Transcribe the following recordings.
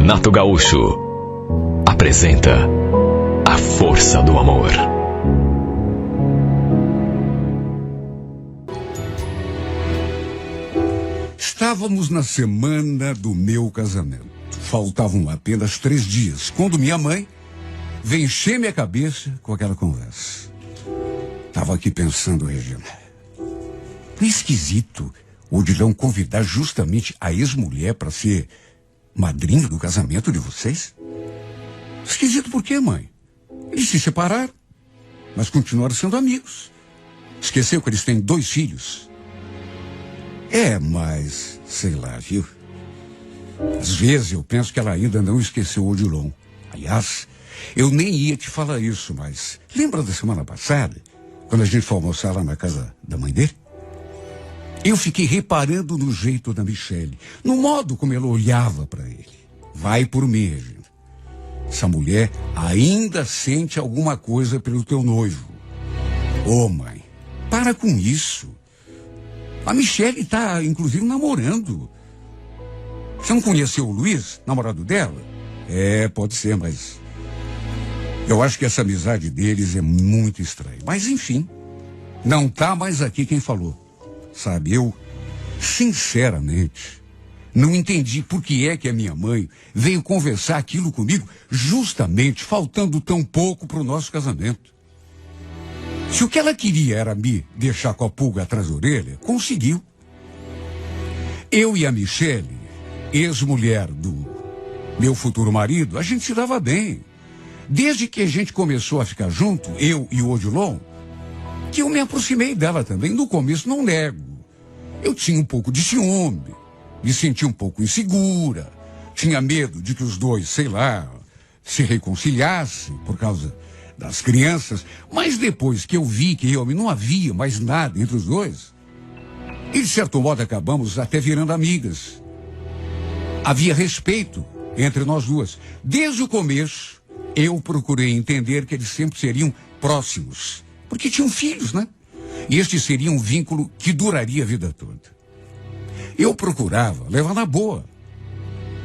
Renato Gaúcho apresenta A Força do Amor. Estávamos na semana do meu casamento. Faltavam apenas 3 dias, quando minha mãe veio encher minha cabeça com aquela conversa. Estava aqui pensando, Regina. Não é esquisito o Odilão convidar justamente a ex-mulher para ser madrinha do casamento de vocês? Esquisito por quê, mãe? Eles se separaram, mas continuaram sendo amigos. Esqueceu que eles têm 2 filhos? Mas, sei lá, viu? Às vezes eu penso que ela ainda não esqueceu o Odilon. Aliás, eu nem ia te falar isso, mas lembra da semana passada, quando a gente foi almoçar lá na casa da mãe dele? Eu fiquei reparando no jeito da Michele, no modo como ela olhava para ele. Vai por mim, Regina. Essa mulher ainda sente alguma coisa pelo teu noivo. Ô, mãe, para com isso. A Michele tá, inclusive, namorando. Você não conheceu o Luiz, namorado dela? Pode ser, mas eu acho que essa amizade deles é muito estranha. Mas, enfim, não tá mais aqui quem falou. Sabe, eu, sinceramente, não entendi por que é que a minha mãe veio conversar aquilo comigo, justamente faltando tão pouco para o nosso casamento. Se o que ela queria era me deixar com a pulga atrás da orelha, conseguiu. Eu e a Michele, ex-mulher do meu futuro marido, a gente se dava bem. Desde que a gente começou a ficar junto, eu e o Odilon, que eu me aproximei dela também. No começo, não nego. Eu tinha um pouco de ciúme, me sentia um pouco insegura, tinha medo de que os dois, sei lá, se reconciliassem por causa das crianças. Mas depois que eu vi que realmente não havia mais nada entre os dois, e de certo modo acabamos até virando amigas. Havia respeito entre nós duas. Desde o começo, eu procurei entender que eles sempre seriam próximos, porque tinham filhos, né? E este seria um vínculo que duraria a vida toda. Eu procurava levar na boa.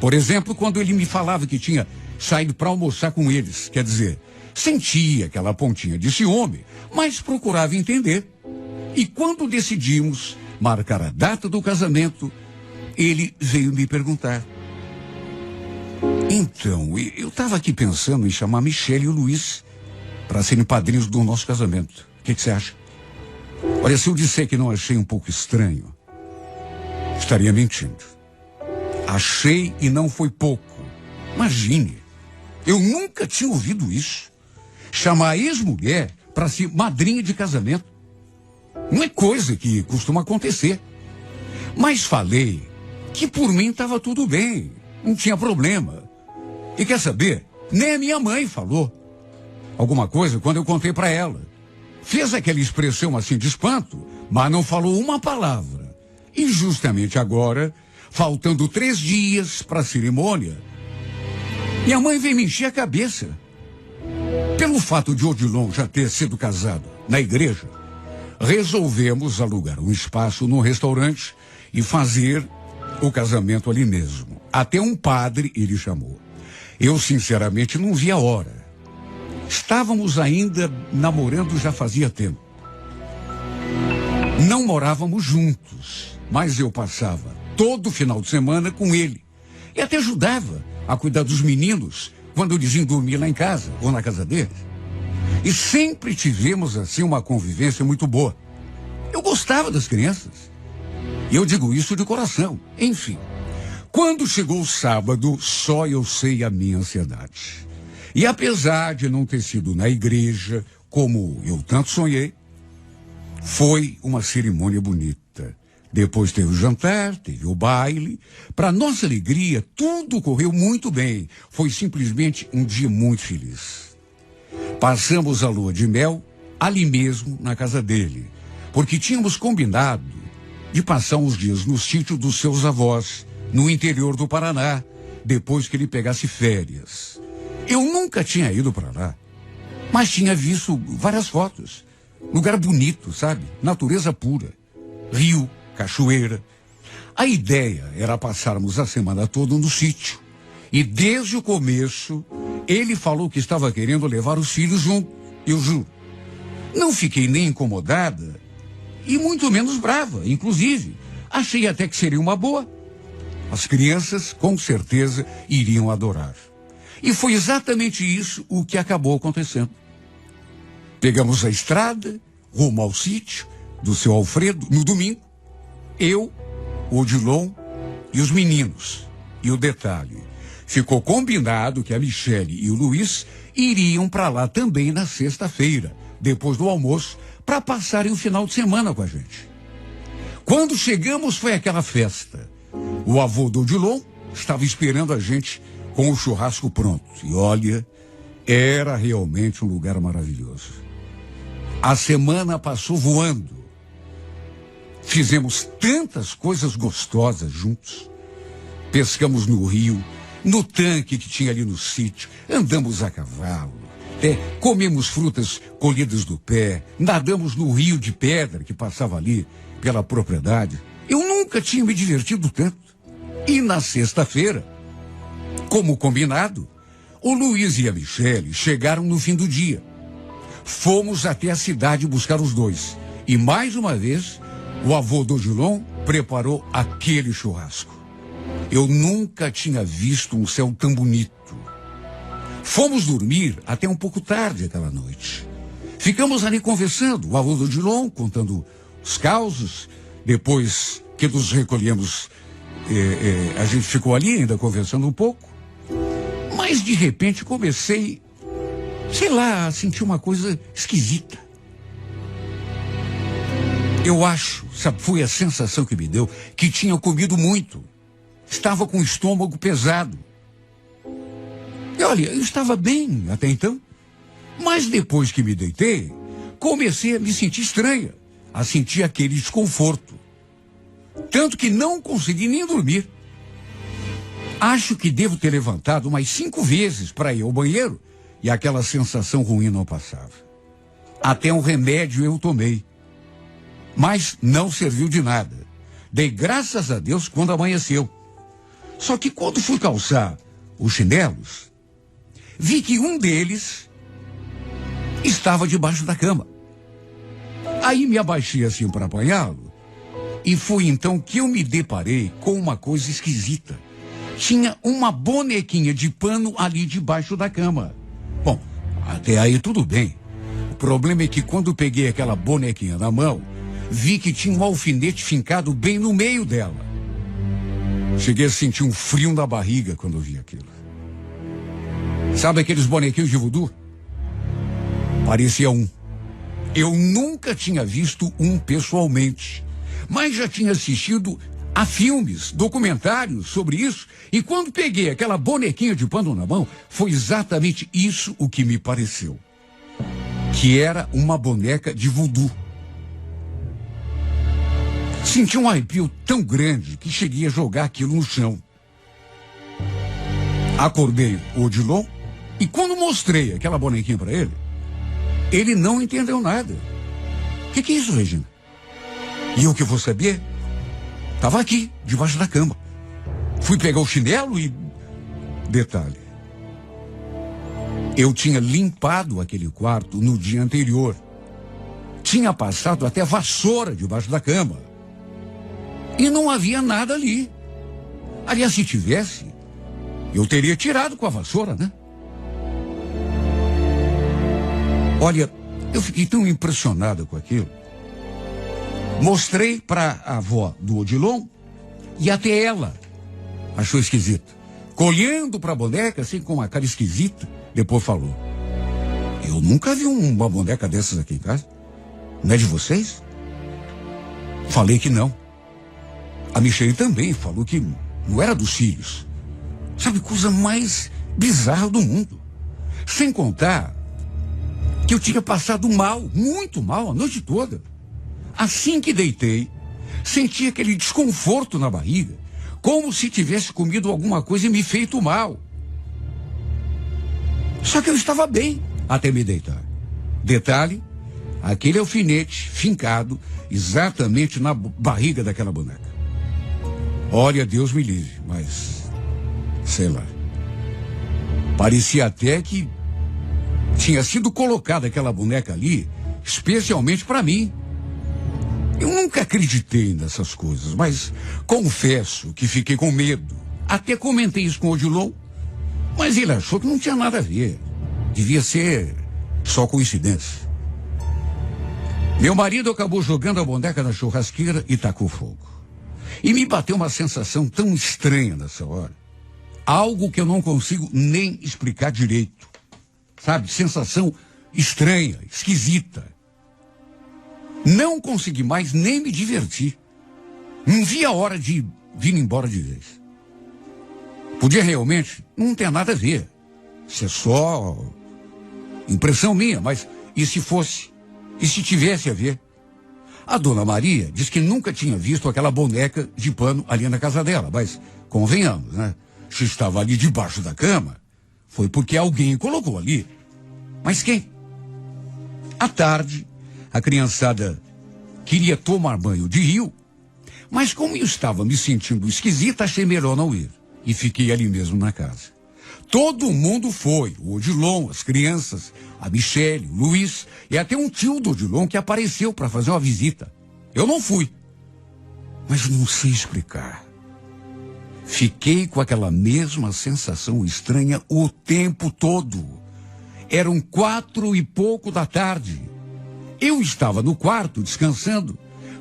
Por exemplo, quando ele me falava que tinha saído para almoçar com eles, quer dizer, sentia aquela pontinha de ciúme, mas procurava entender. E quando decidimos marcar a data do casamento, ele veio me perguntar. Então, eu estava aqui pensando em chamar Michele e o Luiz para serem padrinhos do nosso casamento. O que você acha? Olha, se eu disser que não achei um pouco estranho, estaria mentindo. Achei e não foi pouco. Imagine, eu nunca tinha ouvido isso. Chamar a ex-mulher para ser madrinha de casamento. Não é coisa que costuma acontecer. Mas falei que por mim estava tudo bem, não tinha problema. E quer saber? Nem a minha mãe falou alguma coisa quando eu contei para ela. Fez aquela expressão assim de espanto, mas não falou uma palavra. E justamente agora, faltando 3 dias para a cerimônia, minha mãe veio me encher a cabeça. Pelo fato de Odilon já ter sido casado na igreja, resolvemos alugar um espaço no restaurante e fazer o casamento ali mesmo. Até um padre ele chamou. Eu, sinceramente, não vi a hora. Estávamos ainda namorando já fazia tempo. Não morávamos juntos, mas eu passava todo final de semana com ele. E até ajudava a cuidar dos meninos quando eles iam dormir lá em casa ou na casa deles. E sempre tivemos assim uma convivência muito boa. Eu gostava das crianças. E eu digo isso de coração. Enfim, quando chegou o sábado, só eu sei a minha ansiedade. E apesar de não ter sido na igreja, como eu tanto sonhei, foi uma cerimônia bonita. Depois teve o jantar, teve o baile. Para nossa alegria, tudo correu muito bem. Foi simplesmente um dia muito feliz. Passamos a lua de mel ali mesmo, na casa dele, porque tínhamos combinado de passar uns dias no sítio dos seus avós, no interior do Paraná, depois que ele pegasse férias. Eu nunca tinha ido para lá, mas tinha visto várias fotos. Lugar bonito, sabe? Natureza pura. Rio, cachoeira. A ideia era passarmos a semana toda no sítio E desde o começo, ele falou que estava querendo levar os filhos junto. Eu juro. Não fiquei nem incomodada e muito menos brava. Inclusive, achei até que seria uma boa. As crianças, com certeza, iriam adorar. E foi exatamente isso o que acabou acontecendo. Pegamos a estrada, rumo ao sítio do seu Alfredo, no domingo. Eu, o Odilon e os meninos. E o detalhe, ficou combinado que a Michele e o Luiz iriam para lá também na sexta-feira, depois do almoço, para passarem o final de semana com a gente. Quando chegamos foi aquela festa. O avô do Odilon estava esperando a gente com o churrasco pronto. E olha, era realmente um lugar maravilhoso. A semana passou voando. Fizemos tantas coisas gostosas juntos. Pescamos no rio, no tanque que tinha ali no sítio, andamos a cavalo, comemos frutas colhidas do pé, nadamos no rio de pedra que passava ali pela propriedade. Eu nunca tinha me divertido tanto. E na sexta-feira, como combinado, o Luiz e a Michele chegaram no fim do dia. Fomos até a cidade buscar os dois. E mais uma vez, o avô do Odilon preparou aquele churrasco. Eu nunca tinha visto um céu tão bonito. Fomos dormir até um pouco tarde aquela noite. Ficamos ali conversando, o avô do Odilon contando os causos. Depois que nos recolhemos, a gente ficou ali ainda conversando um pouco. Mas de repente comecei, sei lá, a sentir uma coisa esquisita. Eu acho, sabe, foi a sensação que me deu, que tinha comido muito. Estava com o estômago pesado. E olha, eu estava bem até então. Mas depois que me deitei, comecei a me sentir estranha, a sentir aquele desconforto. Tanto que não consegui nem dormir. Acho que devo ter levantado umas 5 vezes para ir ao banheiro e aquela sensação ruim não passava. Até um remédio eu tomei. Mas não serviu de nada. Dei graças a Deus quando amanheceu. Só que quando fui calçar os chinelos, vi que um deles estava debaixo da cama. Aí me abaixei assim para apanhá-lo e foi então que eu me deparei com uma coisa esquisita. Tinha uma bonequinha de pano ali debaixo da cama. Bom, até aí tudo bem. O problema é que quando peguei aquela bonequinha na mão, vi que tinha um alfinete fincado bem no meio dela. Cheguei a sentir um frio na barriga quando vi aquilo. Sabe aqueles bonequinhos de voodoo? Parecia um. Eu nunca tinha visto um pessoalmente, mas já tinha assistido a filmes, documentários sobre isso, e quando peguei aquela bonequinha de pano na mão, foi exatamente isso o que me pareceu. Que era uma boneca de voodoo. Senti um arrepio tão grande que cheguei a jogar aquilo no chão. Acordei o Odilon e quando mostrei aquela bonequinha para ele, ele não entendeu nada. O que é isso, Regina? E eu que vou saber? Estava aqui, debaixo da cama. Fui pegar o chinelo e... Detalhe. Eu tinha limpado aquele quarto no dia anterior. Tinha passado até vassoura debaixo da cama. E não havia nada ali. Aliás, se tivesse, eu teria tirado com a vassoura, né? Olha, eu fiquei tão impressionada com aquilo. Mostrei para a avó do Odilon e até ela achou esquisito. Colhendo para a boneca, assim com uma cara esquisita, depois falou: eu nunca vi uma boneca dessas aqui em casa. Não é de vocês? Falei que não. A Michele também falou que não era dos filhos. Sabe, coisa mais bizarra do mundo. Sem contar que eu tinha passado mal, muito mal, a noite toda. Assim que deitei, senti aquele desconforto na barriga, como se tivesse comido alguma coisa e me feito mal. Só que eu estava bem até me deitar. Detalhe, aquele alfinete fincado exatamente na barriga daquela boneca. Olha, Deus me livre, mas sei lá. Parecia até que tinha sido colocada aquela boneca ali especialmente para mim. Eu nunca acreditei nessas coisas, mas confesso que fiquei com medo. Até comentei isso com o Odilon, mas ele achou que não tinha nada a ver. Devia ser só coincidência. Meu marido acabou jogando a boneca na churrasqueira e tacou fogo. E me bateu uma sensação tão estranha nessa hora. Algo que eu não consigo nem explicar direito. Sabe? Sensação estranha, esquisita. Não consegui mais nem me divertir. Não vi a hora de vir embora de vez. Podia realmente não ter nada a ver. Isso é só impressão minha, mas e se fosse? E se tivesse a ver? A dona Maria diz que nunca tinha visto aquela boneca de pano ali na casa dela, mas convenhamos, né? Se estava ali debaixo da cama, foi porque alguém colocou ali. Mas quem? À tarde, a criançada queria tomar banho de rio, mas como eu estava me sentindo esquisita, achei melhor não ir. E fiquei ali mesmo na casa. Todo mundo foi, o Odilon, as crianças, a Michele, o Luiz e até um tio do Odilon que apareceu para fazer uma visita. Eu não fui, mas não sei explicar. Fiquei com aquela mesma sensação estranha o tempo todo. Eram 4 e pouco da tarde. Eu estava no quarto descansando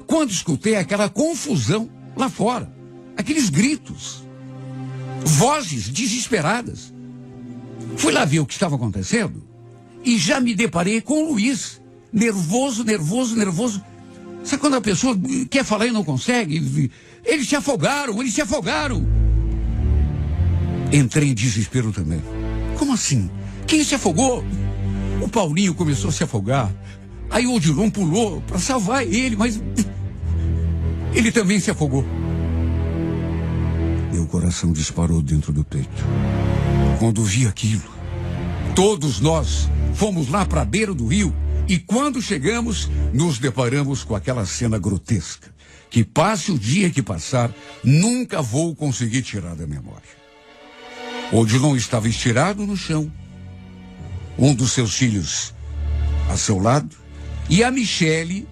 quando escutei aquela confusão lá fora. Aqueles gritos. Vozes desesperadas. Fui lá ver o que estava acontecendo e já me deparei com o Luiz. Nervoso. Sabe quando a pessoa quer falar e não consegue? Eles se afogaram. Entrei em desespero também. Como assim? Quem se afogou? O Paulinho começou a se afogar. Aí o Odilon pulou para salvar ele, mas ele também se afogou. Meu coração disparou dentro do peito. Quando vi aquilo, todos nós fomos lá para a beira do rio e quando chegamos, nos deparamos com aquela cena grotesca, que passe o dia que passar, nunca vou conseguir tirar da memória. Odilon estava estirado no chão, um dos seus filhos a seu lado, e a Michele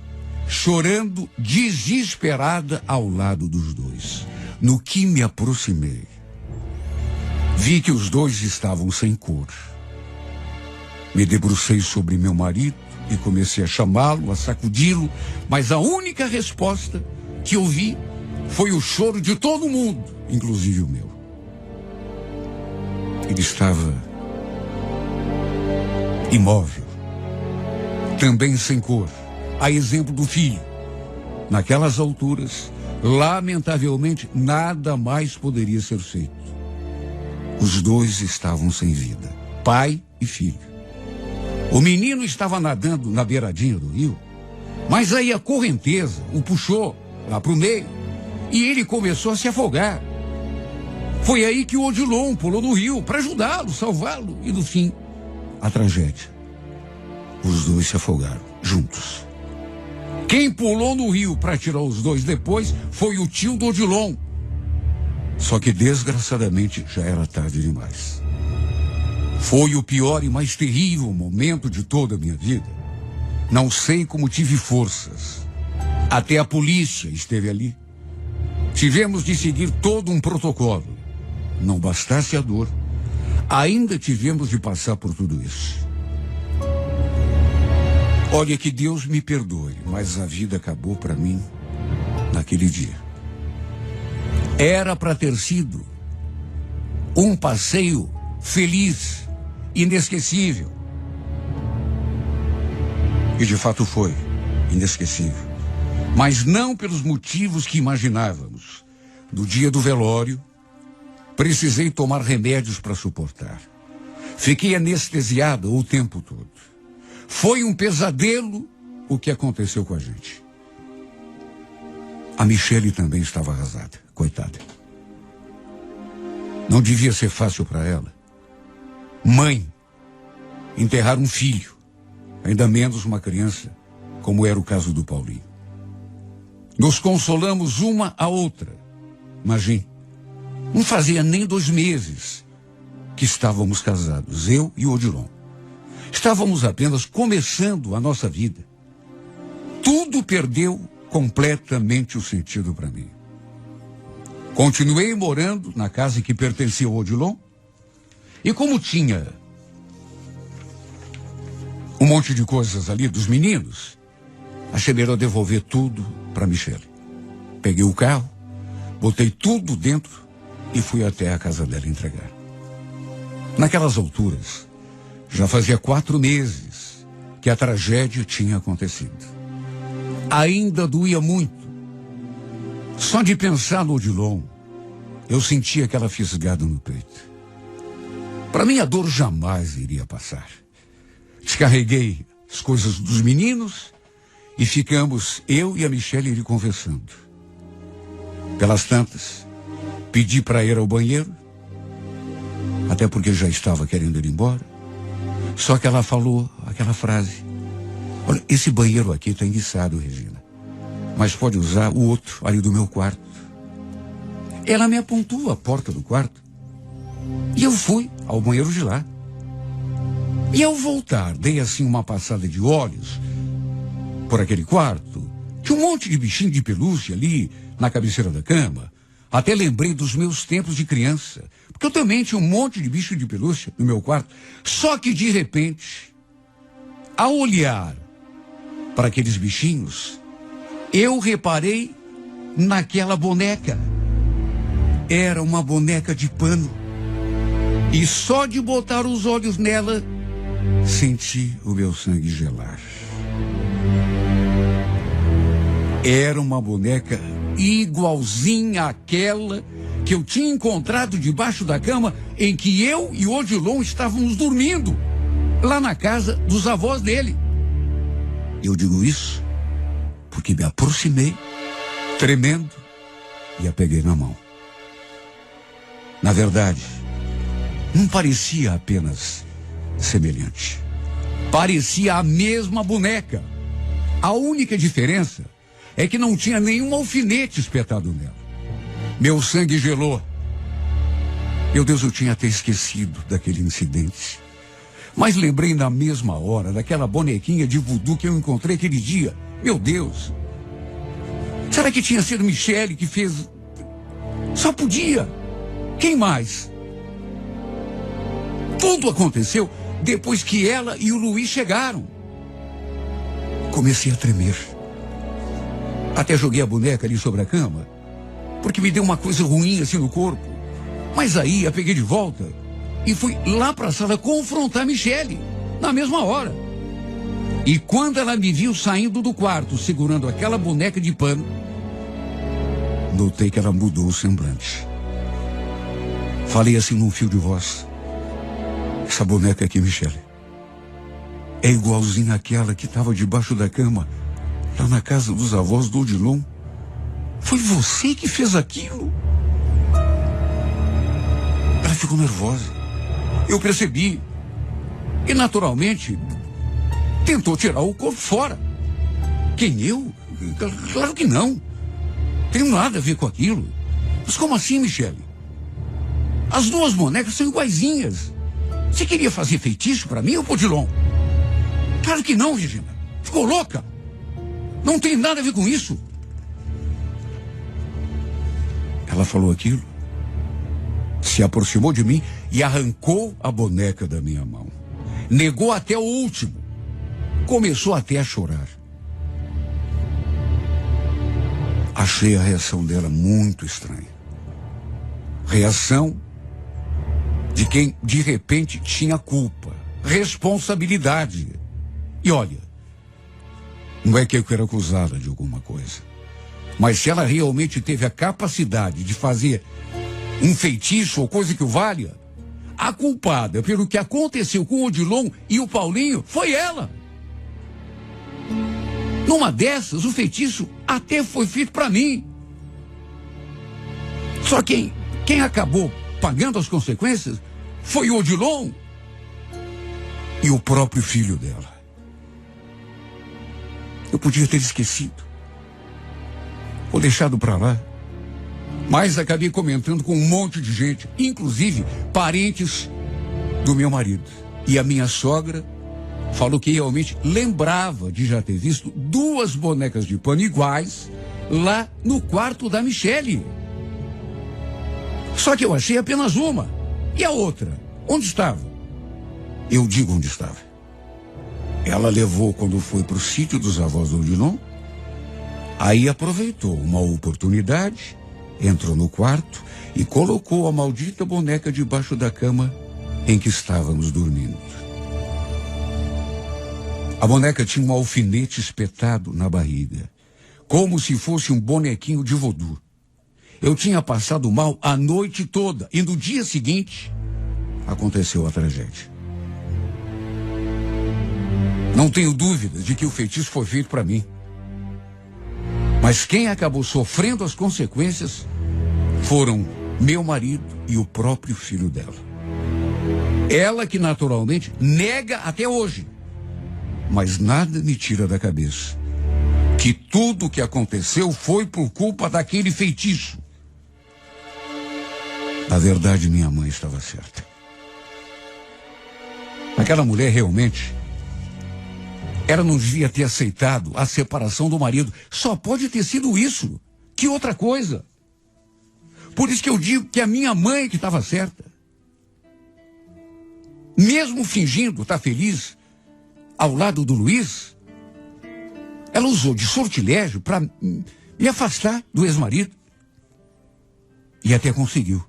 chorando desesperada ao lado dos dois. No que me aproximei, vi que os dois estavam sem cor. Me debrucei sobre meu marido e comecei a chamá-lo, a sacudi-lo, mas a única resposta que ouvi foi o choro de todo mundo, inclusive o meu. Ele estava imóvel, também sem cor, a exemplo do filho. Naquelas alturas, lamentavelmente, nada mais poderia ser feito. Os dois estavam sem vida, pai e filho. O menino estava nadando na beiradinha do rio, mas aí a correnteza o puxou lá para o meio e ele começou a se afogar. Foi aí que o Odilon pulou no rio para ajudá-lo, salvá-lo e no fim, a tragédia. Os dois se afogaram juntos. Quem pulou no rio para tirar os dois depois foi o tio do Odilon. Só que desgraçadamente já era tarde demais. Foi o pior e mais terrível momento de toda a minha vida. Não sei como tive forças. Até a polícia esteve ali. Tivemos de seguir todo um protocolo. Não bastasse a dor, ainda tivemos de passar por tudo isso. Olha, que Deus me perdoe, mas a vida acabou para mim naquele dia. Era para ter sido um passeio feliz, inesquecível. E de fato foi inesquecível. Mas não pelos motivos que imaginávamos. No dia do velório, precisei tomar remédios para suportar. Fiquei anestesiada o tempo todo. Foi um pesadelo o que aconteceu com a gente. A Michele também estava arrasada, coitada. Não devia ser fácil para ela. Mãe, enterrar um filho, ainda menos uma criança, como era o caso do Paulinho. Nos consolamos uma a outra. Imagine, não fazia nem 2 meses que estávamos casados, eu e o Odilon. Estávamos apenas começando a nossa vida. Tudo perdeu completamente o sentido para mim. Continuei morando na casa que pertencia ao Odilon. E como tinha um monte de coisas ali dos meninos, achei melhor devolver tudo para Michele. Peguei o carro, botei tudo dentro e fui até a casa dela entregar. Naquelas alturas, já fazia 4 meses que a tragédia tinha acontecido. Ainda doía muito. Só de pensar no Odilon, eu sentia aquela fisgada no peito. Para mim, a dor jamais iria passar. Descarreguei as coisas dos meninos e ficamos, eu e a Michele, ali conversando. Pelas tantas, pedi para ir ao banheiro, até porque já estava querendo ir embora. Só que ela falou aquela frase: olha, esse banheiro aqui está enguiçado, Regina, mas pode usar o outro ali do meu quarto. Ela me apontou a porta do quarto e eu fui ao banheiro de lá. E ao voltar, dei assim uma passada de olhos por aquele quarto. Tinha um monte de bichinho de pelúcia ali na cabeceira da cama. Até lembrei dos meus tempos de criança, porque eu também tinha um monte de bicho de pelúcia no meu quarto. Só que de repente, ao olhar para aqueles bichinhos, eu reparei naquela boneca. Era uma boneca de pano. E só de botar os olhos nela, senti o meu sangue gelar. Era uma boneca igualzinha àquela que eu tinha encontrado debaixo da cama em que eu e o Odilon estávamos dormindo, lá na casa dos avós dele. Eu digo isso porque me aproximei, tremendo, e a peguei na mão. Na verdade, não parecia apenas semelhante. Parecia a mesma boneca. A única diferença é que não tinha nenhum alfinete espetado nela. Meu sangue gelou. Meu Deus, eu tinha até esquecido daquele incidente. Mas lembrei na mesma hora daquela bonequinha de voodoo que eu encontrei aquele dia. Meu Deus. Será que tinha sido Michele que fez? Só podia. Quem mais? Tudo aconteceu depois que ela e o Luiz chegaram. Comecei a tremer. Até joguei a boneca ali sobre a cama, porque me deu uma coisa ruim assim no corpo. Mas aí a peguei de volta e fui lá para a sala confrontar a Michele, na mesma hora. E quando ela me viu saindo do quarto, segurando aquela boneca de pano, notei que ela mudou o semblante. Falei assim num fio de voz: essa boneca aqui, Michele, é igualzinha àquela que estava debaixo da cama, lá na casa dos avós do Odilon. Foi você que fez aquilo? Ela ficou nervosa. Eu percebi. E naturalmente, tentou tirar o corpo fora. Quem, eu? Claro que não. Tenho nada a ver com aquilo. Mas como assim, Michele? As duas bonecas são iguaizinhas. Você queria fazer feitiço para mim ou pro Odilon? Claro que não, Regina. Ficou louca? Não tem nada a ver com isso. Ela falou aquilo, se aproximou de mim e arrancou a boneca da minha mão. Negou até o último. Começou até a chorar. Achei a reação dela muito estranha. Reação de quem de repente tinha culpa, responsabilidade. E olha, não é que eu quero acusá-la de alguma coisa, mas se ela realmente teve a capacidade de fazer um feitiço ou coisa que o valha, a culpada pelo que aconteceu com o Odilon e o Paulinho foi ela. Numa dessas, o feitiço até foi feito para mim. Só quem acabou pagando as consequências foi o Odilon e o próprio filho dela. Eu podia ter esquecido ou deixado para lá, mas acabei comentando com um monte de gente, inclusive parentes do meu marido. E a minha sogra falou que realmente lembrava de já ter visto 2 bonecas de pano iguais lá no quarto da Michele. Só que eu achei apenas uma. E a outra? Onde estava? Eu digo onde estava. Ela levou quando foi para o sítio dos avós do Odilon. Aí aproveitou uma oportunidade, entrou no quarto e colocou a maldita boneca debaixo da cama em que estávamos dormindo. A boneca tinha um alfinete espetado na barriga, como se fosse um bonequinho de voodoo. Eu tinha passado mal a noite toda e no dia seguinte aconteceu a tragédia. Não tenho dúvidas de que o feitiço foi feito para mim. Mas quem acabou sofrendo as consequências foram meu marido e o próprio filho dela. Ela que naturalmente nega até hoje. Mas nada me tira da cabeça que tudo o que aconteceu foi por culpa daquele feitiço. Na verdade, minha mãe estava certa. Aquela mulher realmente, ela não devia ter aceitado a separação do marido. Só pode ter sido isso. Que outra coisa? Por isso que eu digo que a minha mãe que estava certa. Mesmo fingindo estar feliz ao lado do Luiz, ela usou de sortilégio para me afastar do ex-marido. E até conseguiu.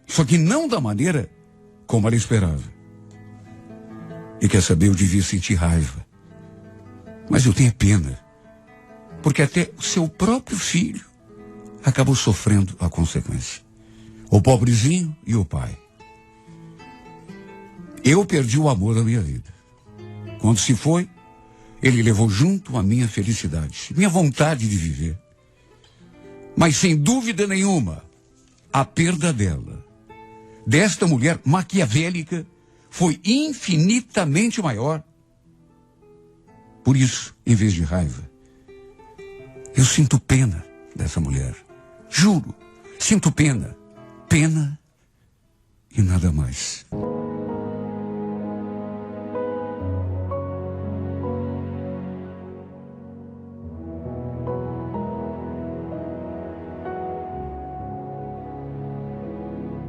Só que não da maneira como ela esperava. E quer saber, eu devia sentir raiva. Mas eu tenho pena. Porque até o seu próprio filho acabou sofrendo a consequência. O pobrezinho e o pai. Eu perdi o amor da minha vida. Quando se foi, ele levou junto a minha felicidade, minha vontade de viver. Mas sem dúvida nenhuma, a perda dela, desta mulher maquiavélica, foi infinitamente maior. Por isso, em vez de raiva, eu sinto pena dessa mulher. Juro, sinto pena. Pena e nada mais.